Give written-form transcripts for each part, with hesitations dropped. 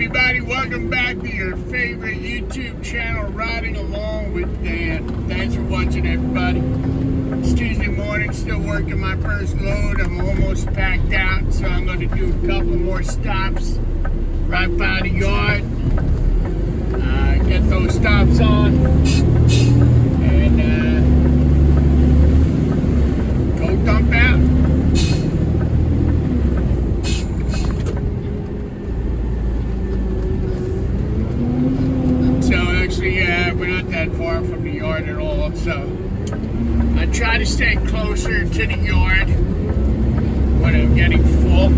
everybody, welcome back to your favorite YouTube channel, Riding Along with Dan. Thanks for watching, everybody. It's Tuesday morning, still working my first load. I'm almost packed out, so I'm going to do a couple more stops right by the yard. Get those stops on and go dump out. We're not that far from the yard at all, so I try to stay closer to the yard when I'm getting full.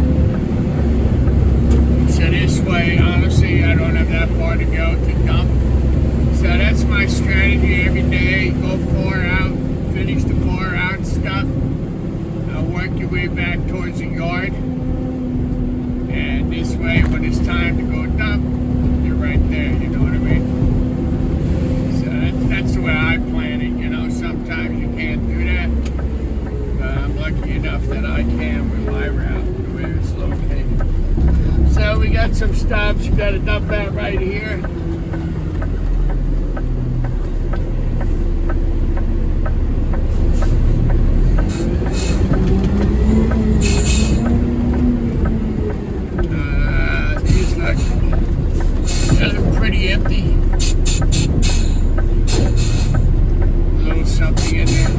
So this way, honestly, I don't have that far to go to dump. So that's my strategy every day. Go far out, finish the far out stuff, work your way back towards the yard. And this way, when it's time to go dump, you're right there, you know what I mean? That's the way I plan it, you know. Sometimes you can't do that, but I'm lucky enough that I can with my route, the way it's located. So we got some stops. You got to dump out right here. These look pretty empty. Something in there.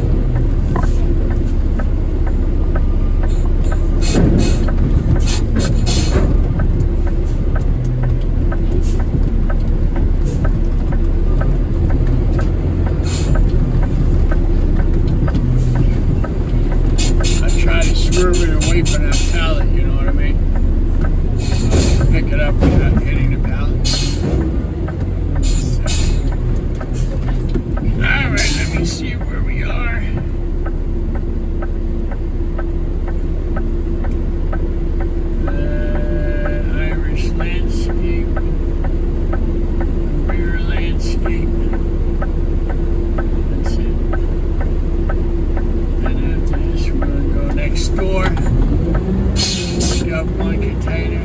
I try to swerve it away from that pallet, you know what I mean? Pick it up without hitting the pallet. See where we are. Irish landscape, rear landscape. That's it. And after this, we're going to go next door. Pick up one container.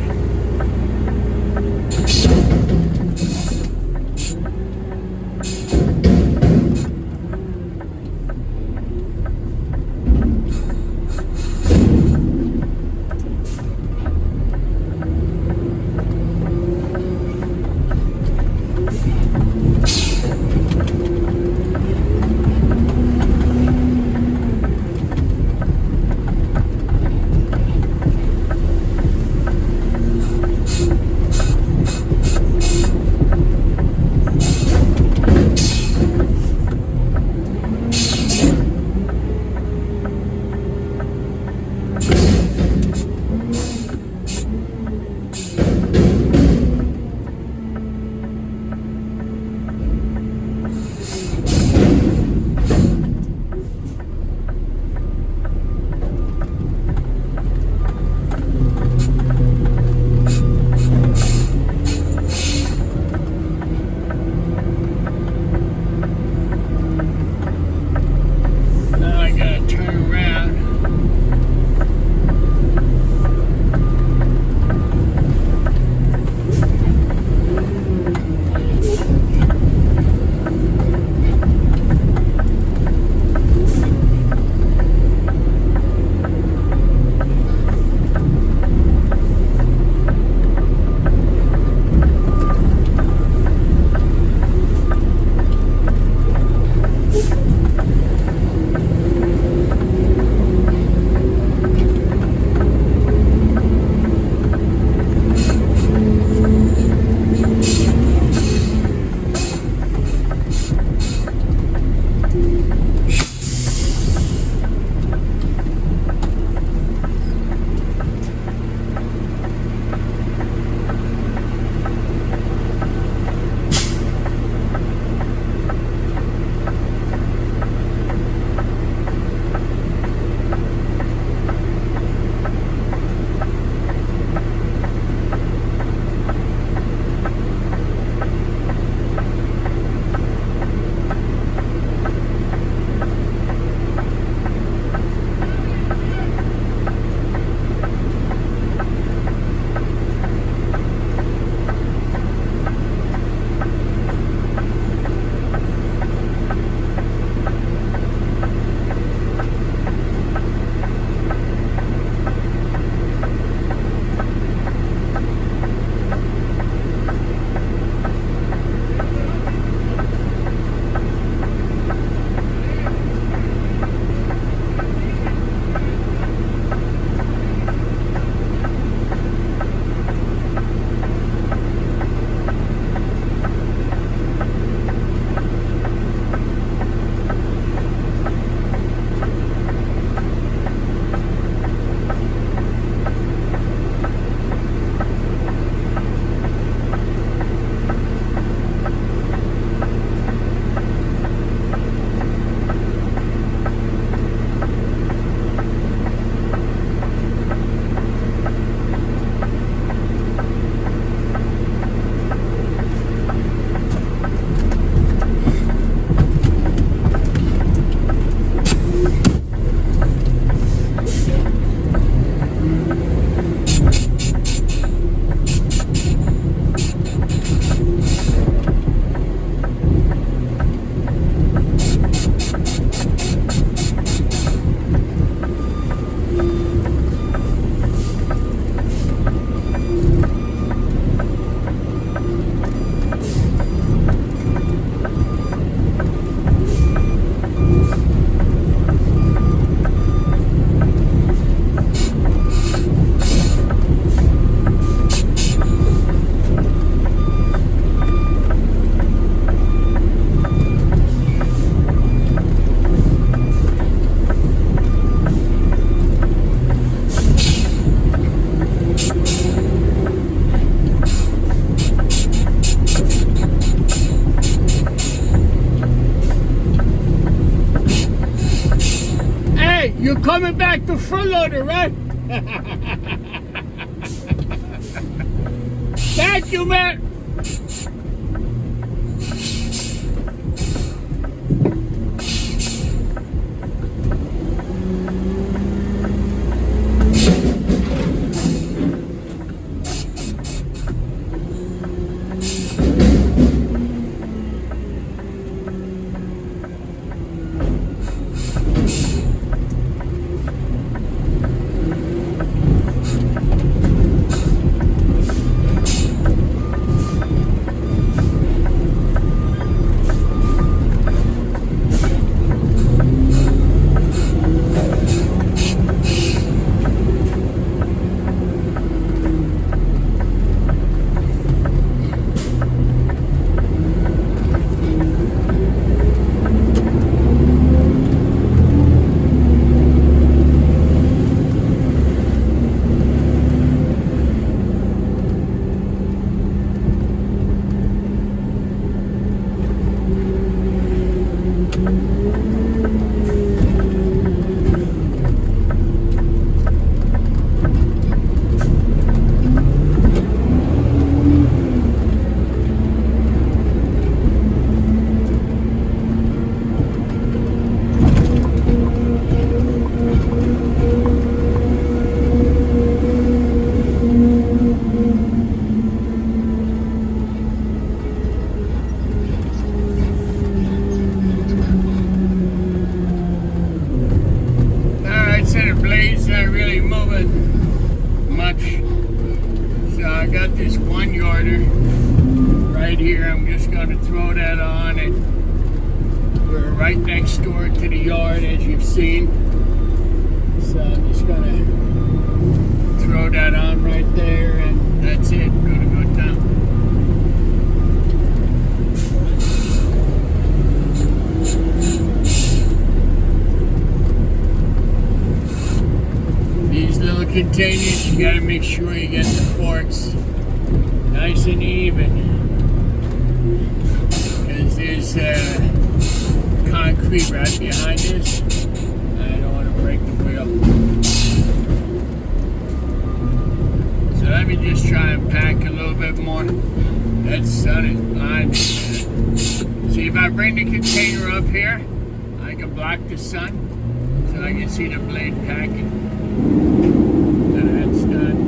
coming back to front loader, right? Thank you, man. Got this 1-yarder right here. I'm just going to throw that on, and we're right next door to the yard, as you've seen. So I'm just going to throw that on right there, and that's it. Going to go down. These little containers, you got to make sure you get the forks nice and even, because there's concrete right behind this. I don't want to break the wheel. So let me just try and pack a little bit more. That sun is blinding. See, if I bring the container up here, I can block the sun so I can see the blade packing. So that's done.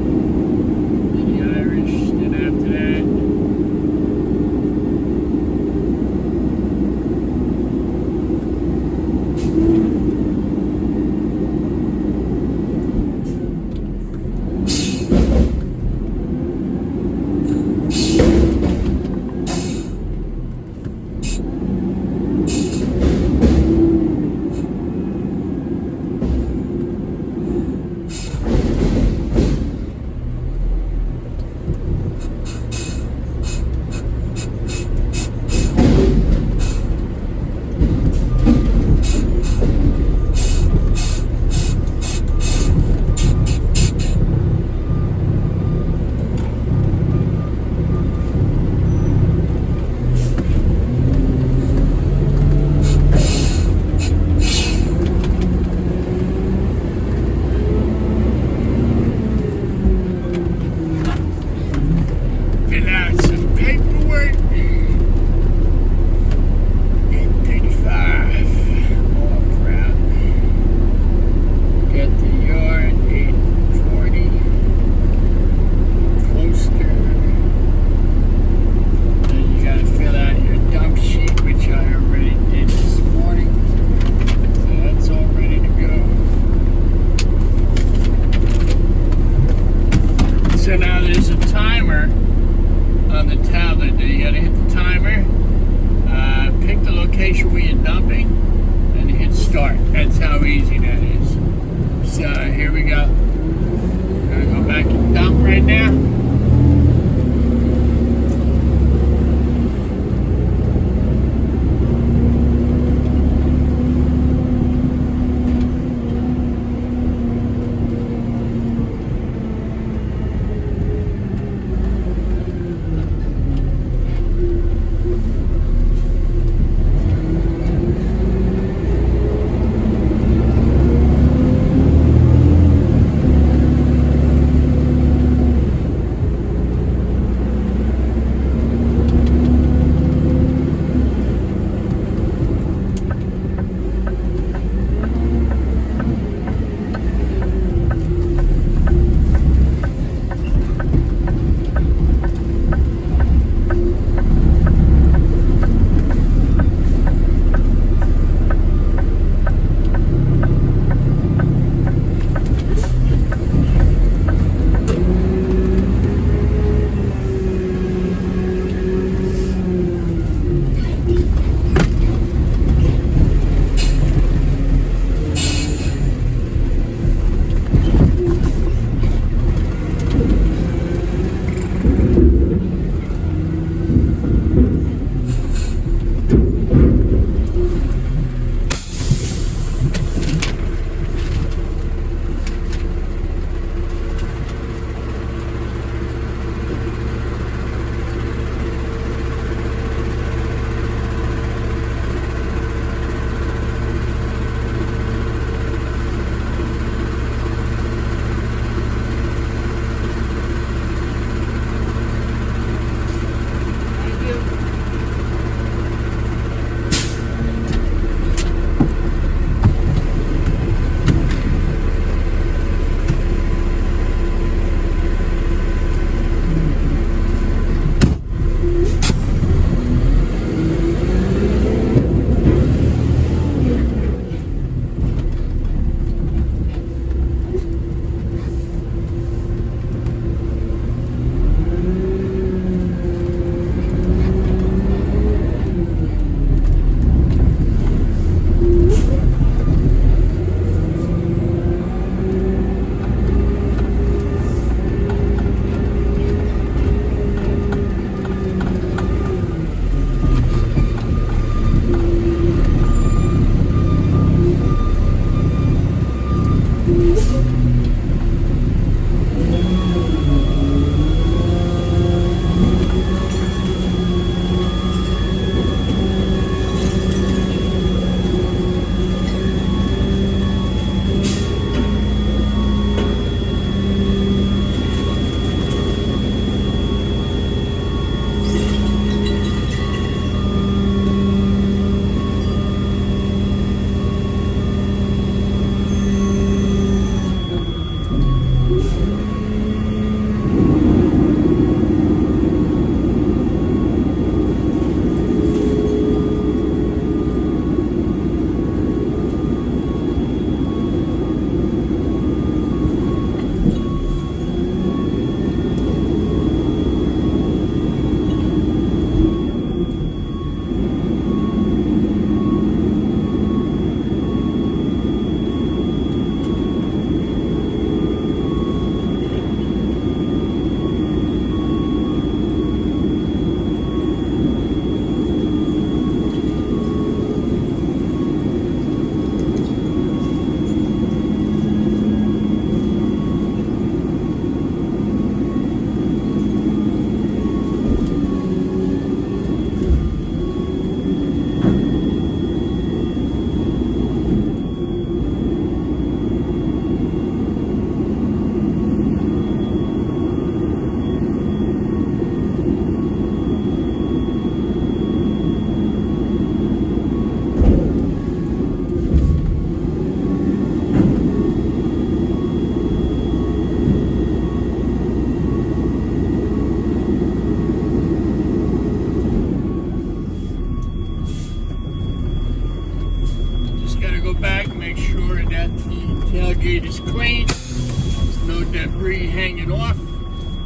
debris hanging off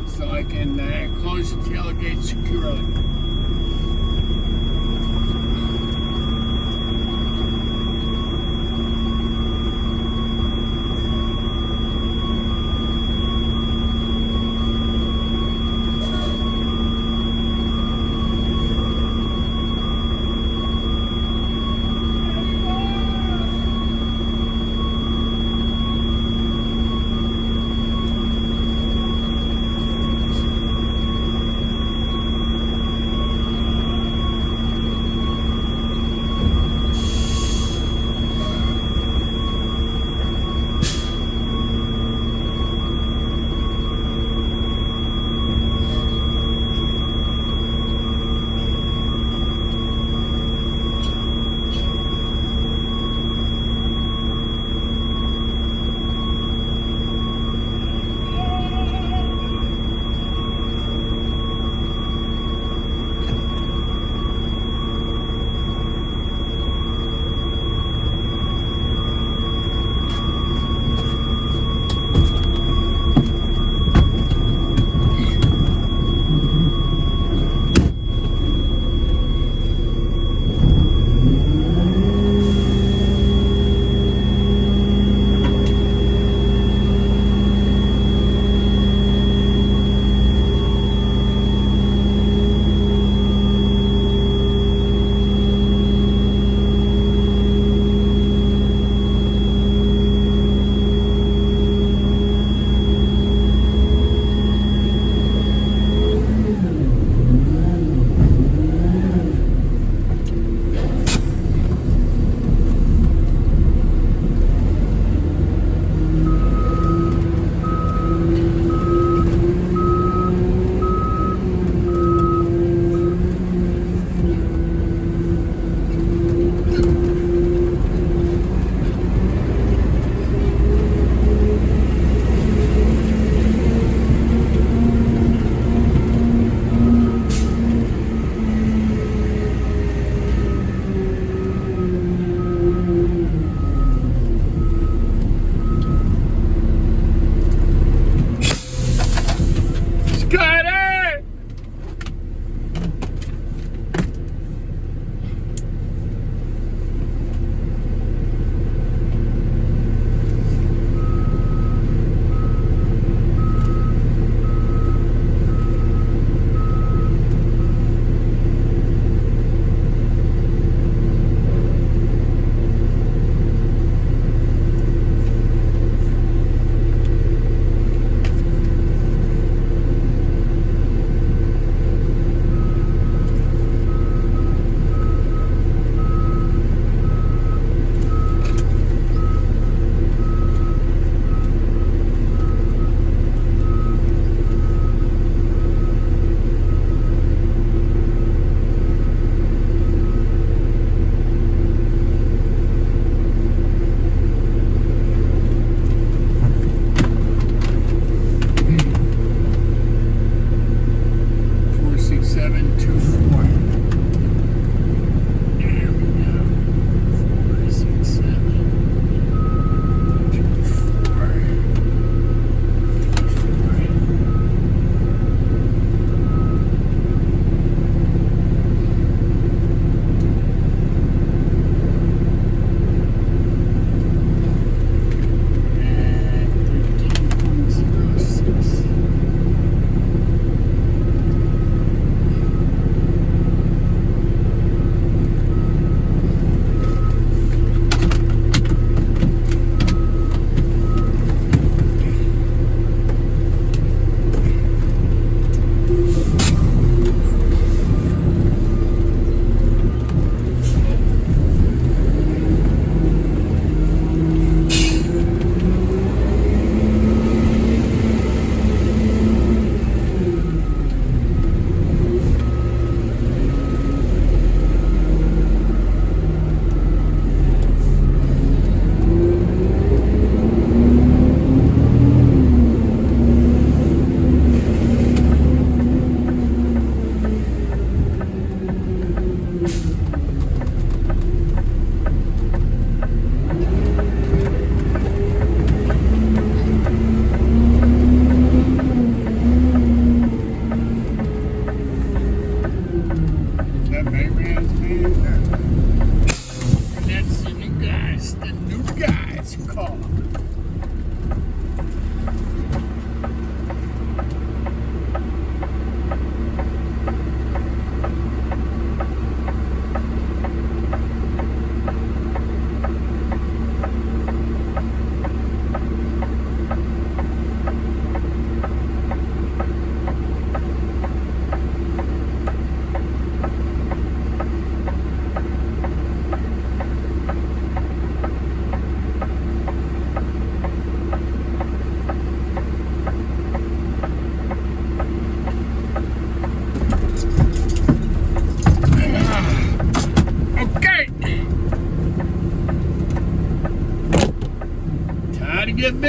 so I can close the tailgate securely.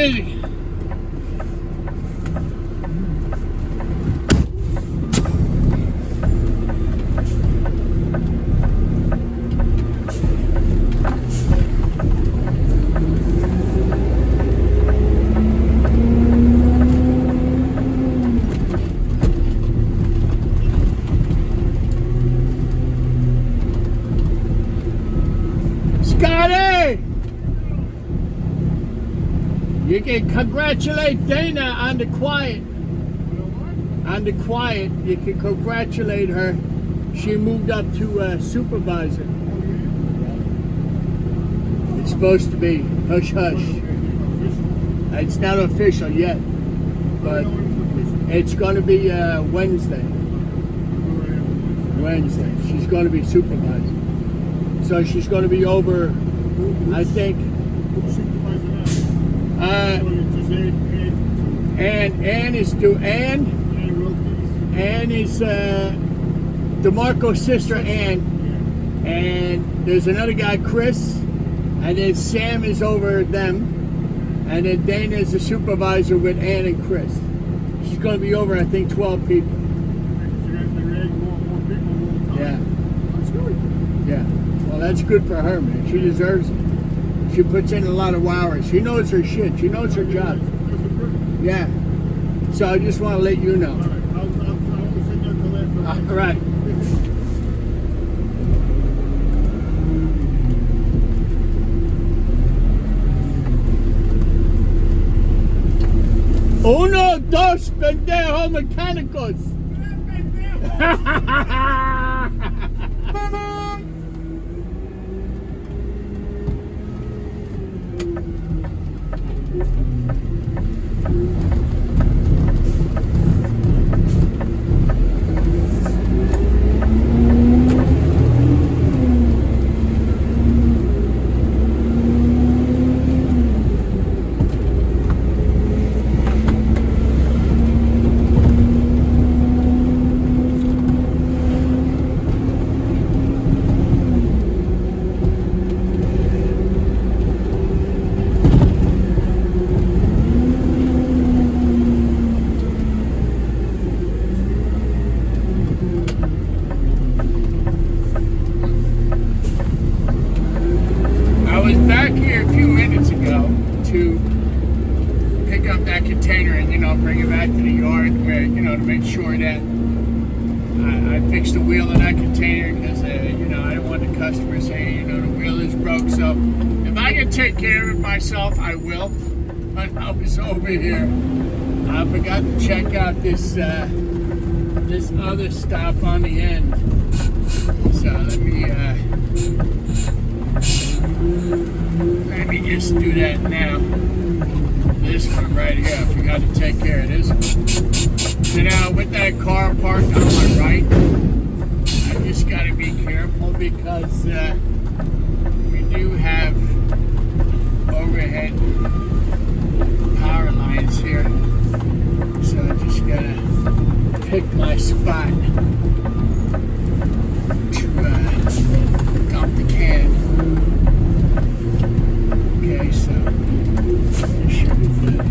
busy. Scotty! You can congratulate Dana on the quiet. On the quiet, you can congratulate her. She moved up to supervisor. It's supposed to be hush hush. It's not official yet, but it's going to be Wednesday. Wednesday. She's going to be supervisor. So she's going to be over, I think. Ann is DeMarco's sister Ann, and there's another guy Chris, and then Sam is over them, and then Dana is the supervisor with Ann and Chris. She's going to be over, I think, 12 people. Yeah. Yeah. Well, that's good for her, man. She deserves it. She puts in a lot of hours. She knows her shit. She knows her job. Yeah. So I just want to let you know. All right. Uno, dos, pendejos mecánicos. Bring it back to the yard where, to make sure that I fixed the wheel in that container because, I don't want the customer saying, the wheel is broke. So if I can take care of it myself, I will. But I was over here. I forgot to check out this this other stop on the end. So let me just do that now. This one right here, I forgot to take care of this one. So now with that car parked on my right, I just got to be careful because we do have overhead power lines here. So I just got to pick my spot to dump the can. Okay, so this should be good.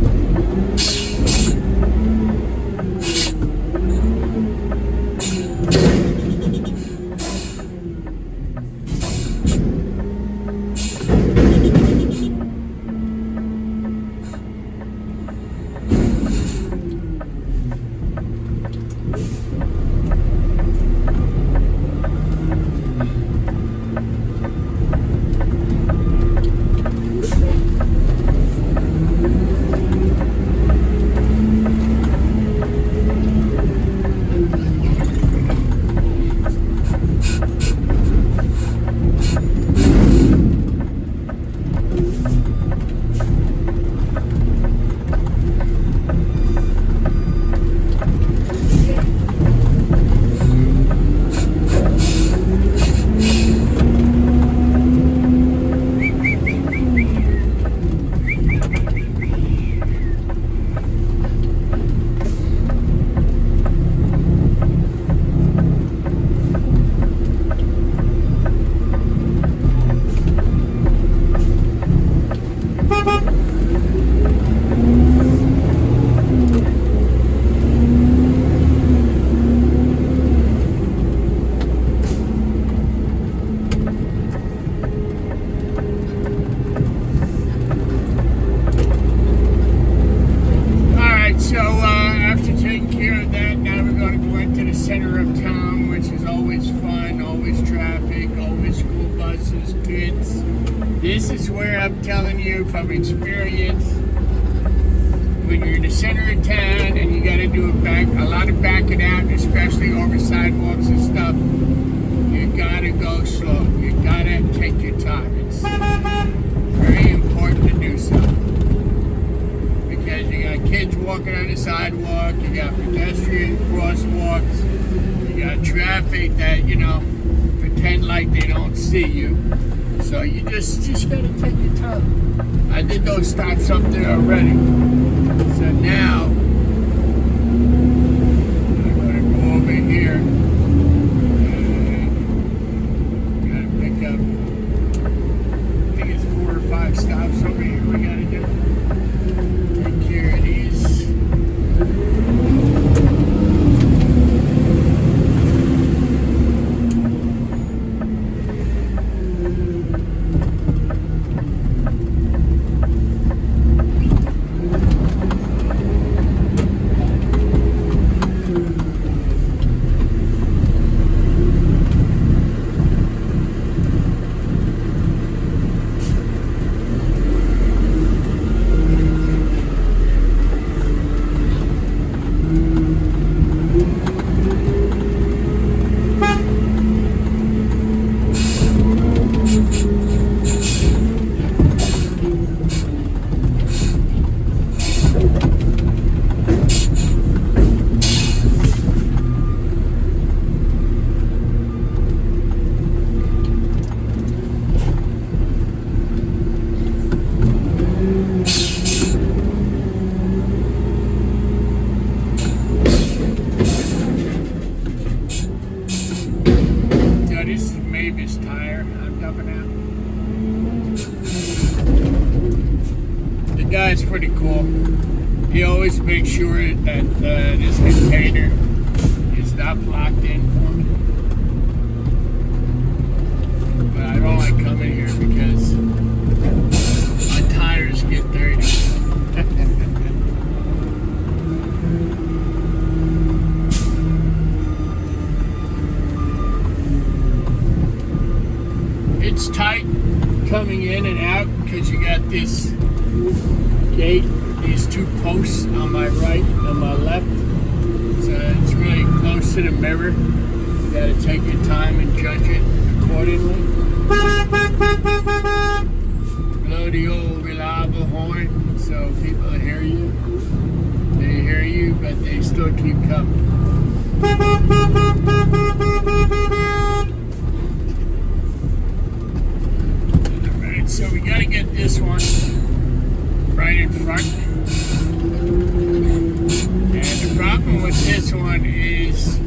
center of town, which is always fun, always traffic, always school buses, kids. This is where I'm telling you from experience, when you're in the center of town and you got to do a lot of backing out, especially over sidewalks and stuff, you got to go slow. You got to take your time. It's very important to do so. Because you got kids walking on the sidewalk, you got pedestrian crosswalks, you got traffic that, pretend like they don't see you. So you just gotta take your time. I did those stops up there already. So now I'm gonna go over here and gotta pick up, I think it's 4 or 5 stops over here we gotta do. Take care of these. Mavis tire I'm dumping out. The guy's pretty cool. He always makes sure that this container is not locked in for me. But I don't like coming here because my tires get dirty. It's tight coming in and out because you got this gate, these 2 posts on my right and my left. So it's really close to the mirror. You got to take your time and judge it accordingly. Blow the old reliable horn so people hear you. They hear you, but they still keep coming. So we got to get this one right in front. And the problem with this one is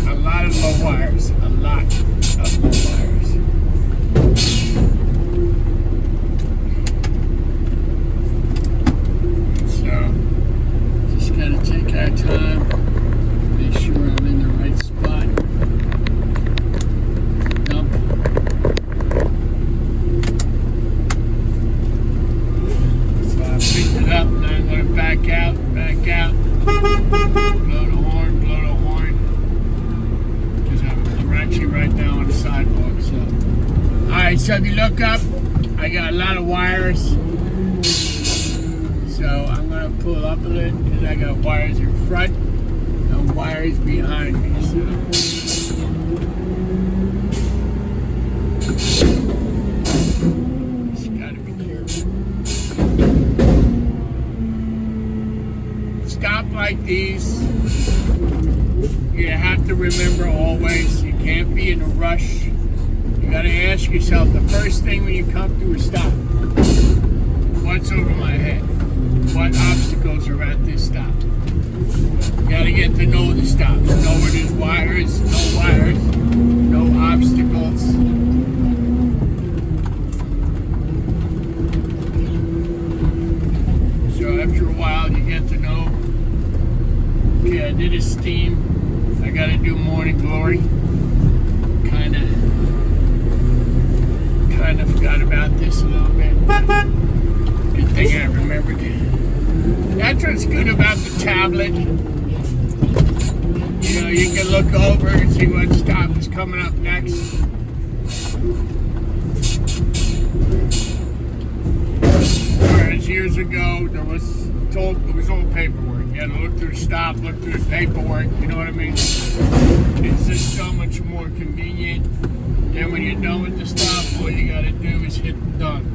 a lot of low wires. A lot of low wires. So just got to take our time, make sure I'm in the right spot. Back out, blow the horn, because I'm actually right now on the sidewalk, so. Alright, so if you look up, I got a lot of wires, so I'm going to pull up a little, because I got wires in front, and wires behind me, so. Just got to be careful. Stop like these, you have to remember always, you can't be in a rush. You got to ask yourself the first thing when you come to a stop, what's over my head? What obstacles are at this stop? You got to get to know the stop. Know where there's wires, no obstacles. So after a while, you get to know, okay, I did a steam, I gotta do morning glory. Kinda forgot about this a little bit. Good thing I remembered it. That's what's good about the tablet. You know, you can look over and see what stop is coming up next. Whereas years ago, there was all paperwork. You had to look through the stop, look through the paperwork, you know what I mean? It's just so much more convenient. Then when you're done with the stop, all you gotta do is hit done.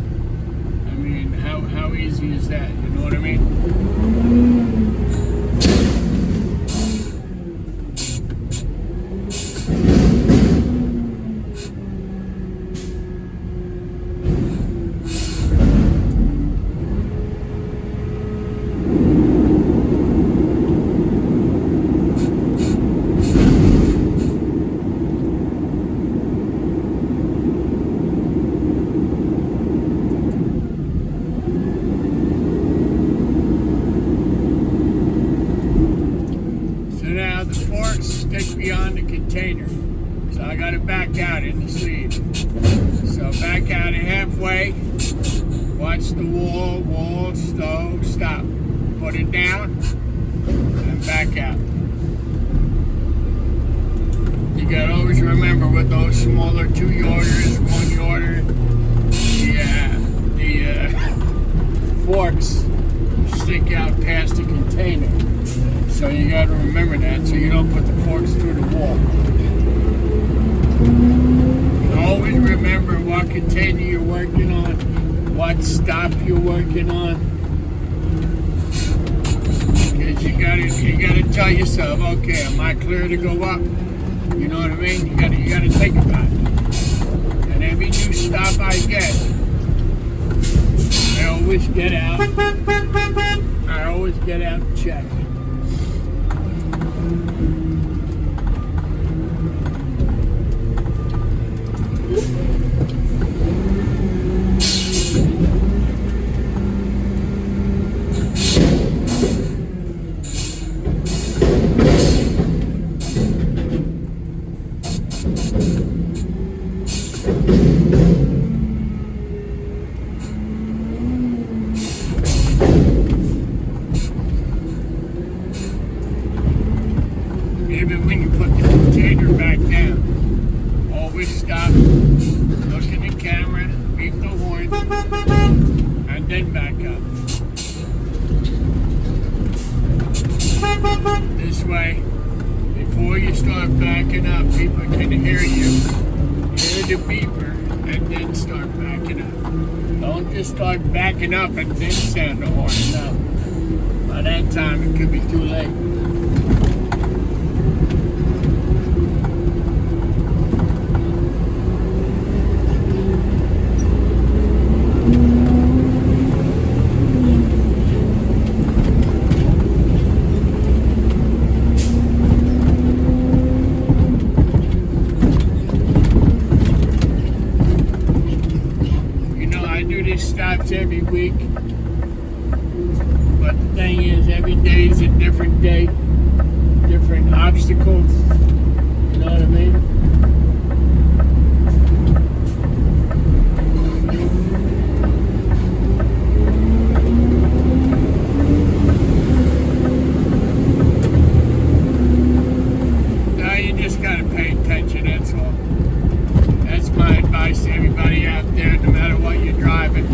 I mean, how easy is that? You know what I mean? Beyond the container, so I got to back out in the sleeve. So back out it halfway, watch the wall, stop, put it down, and back out. You got to always remember with those smaller 2-yarders, 1-yarder, the forks stick out past the container. So you got to remember that, so you don't put the forks through the wall. Always remember what container you're working on, what stop you're working on. Because you gotta tell yourself, okay, am I clear to go up? You know what I mean? You gotta think about it. And every new stop I get, I always get out and check. Even when you put the container back down, always stop, look in the camera, beep the horn, and then back up. This way, before you start backing up, people can hear you, hear the beeper, and then start backing up. Don't just start backing up and then sound the horn. No. By that time, it could be too late. Stops every week, but the thing is, every day is a different day, different obstacles, you know what I mean? Now you just gotta pay attention, that's all. That's my advice to everybody out there, no matter what you're driving.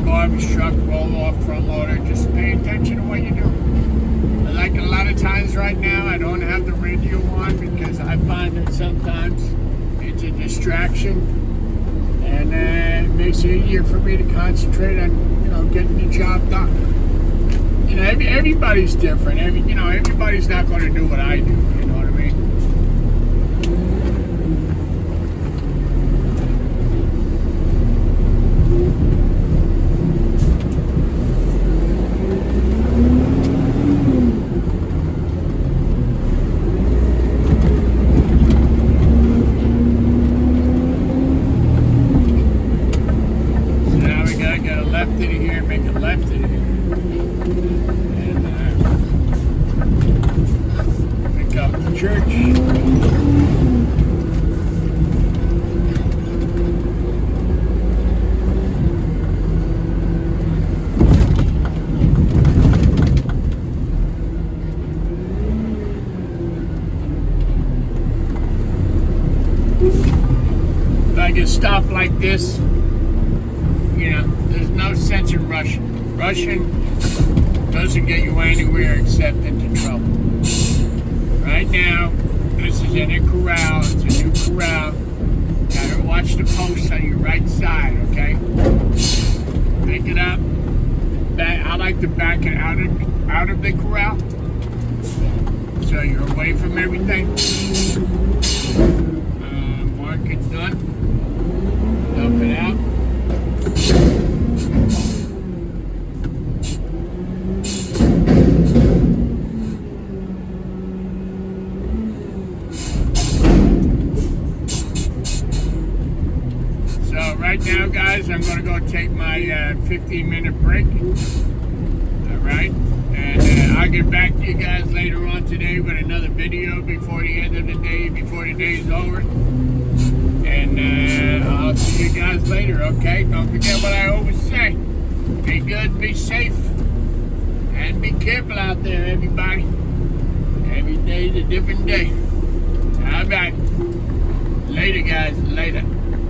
Garbage truck, roll off, front loader, just pay attention to what you're doing. Like a lot of times right now, I don't have the radio on because I find that sometimes it's a distraction, and it makes it easier for me to concentrate on, getting the job done. Everybody's different. Everybody's not going to do what I do. You know what I mean? Left in here, make a left in here, and pick up the church. stop like this, you know, there's no sense in rushing. Rushing doesn't get you anywhere except into trouble. Right now, this is in a corral. It's a new corral. Gotta watch the posts on your right side, okay? Pick it up. I like to back it out of the corral, so you're away from everything. Mark it done. Dump it out. So right now, guys, I'm going to go take my 15-minute break. Alright, and I'll get back to you guys later on today with another video before the end of the day, before the day is over. And I'll see you guys later, okay? Don't forget what I always say. Be good, be safe, and be careful out there, everybody. Every day's a different day. Alright. Later, guys. Later.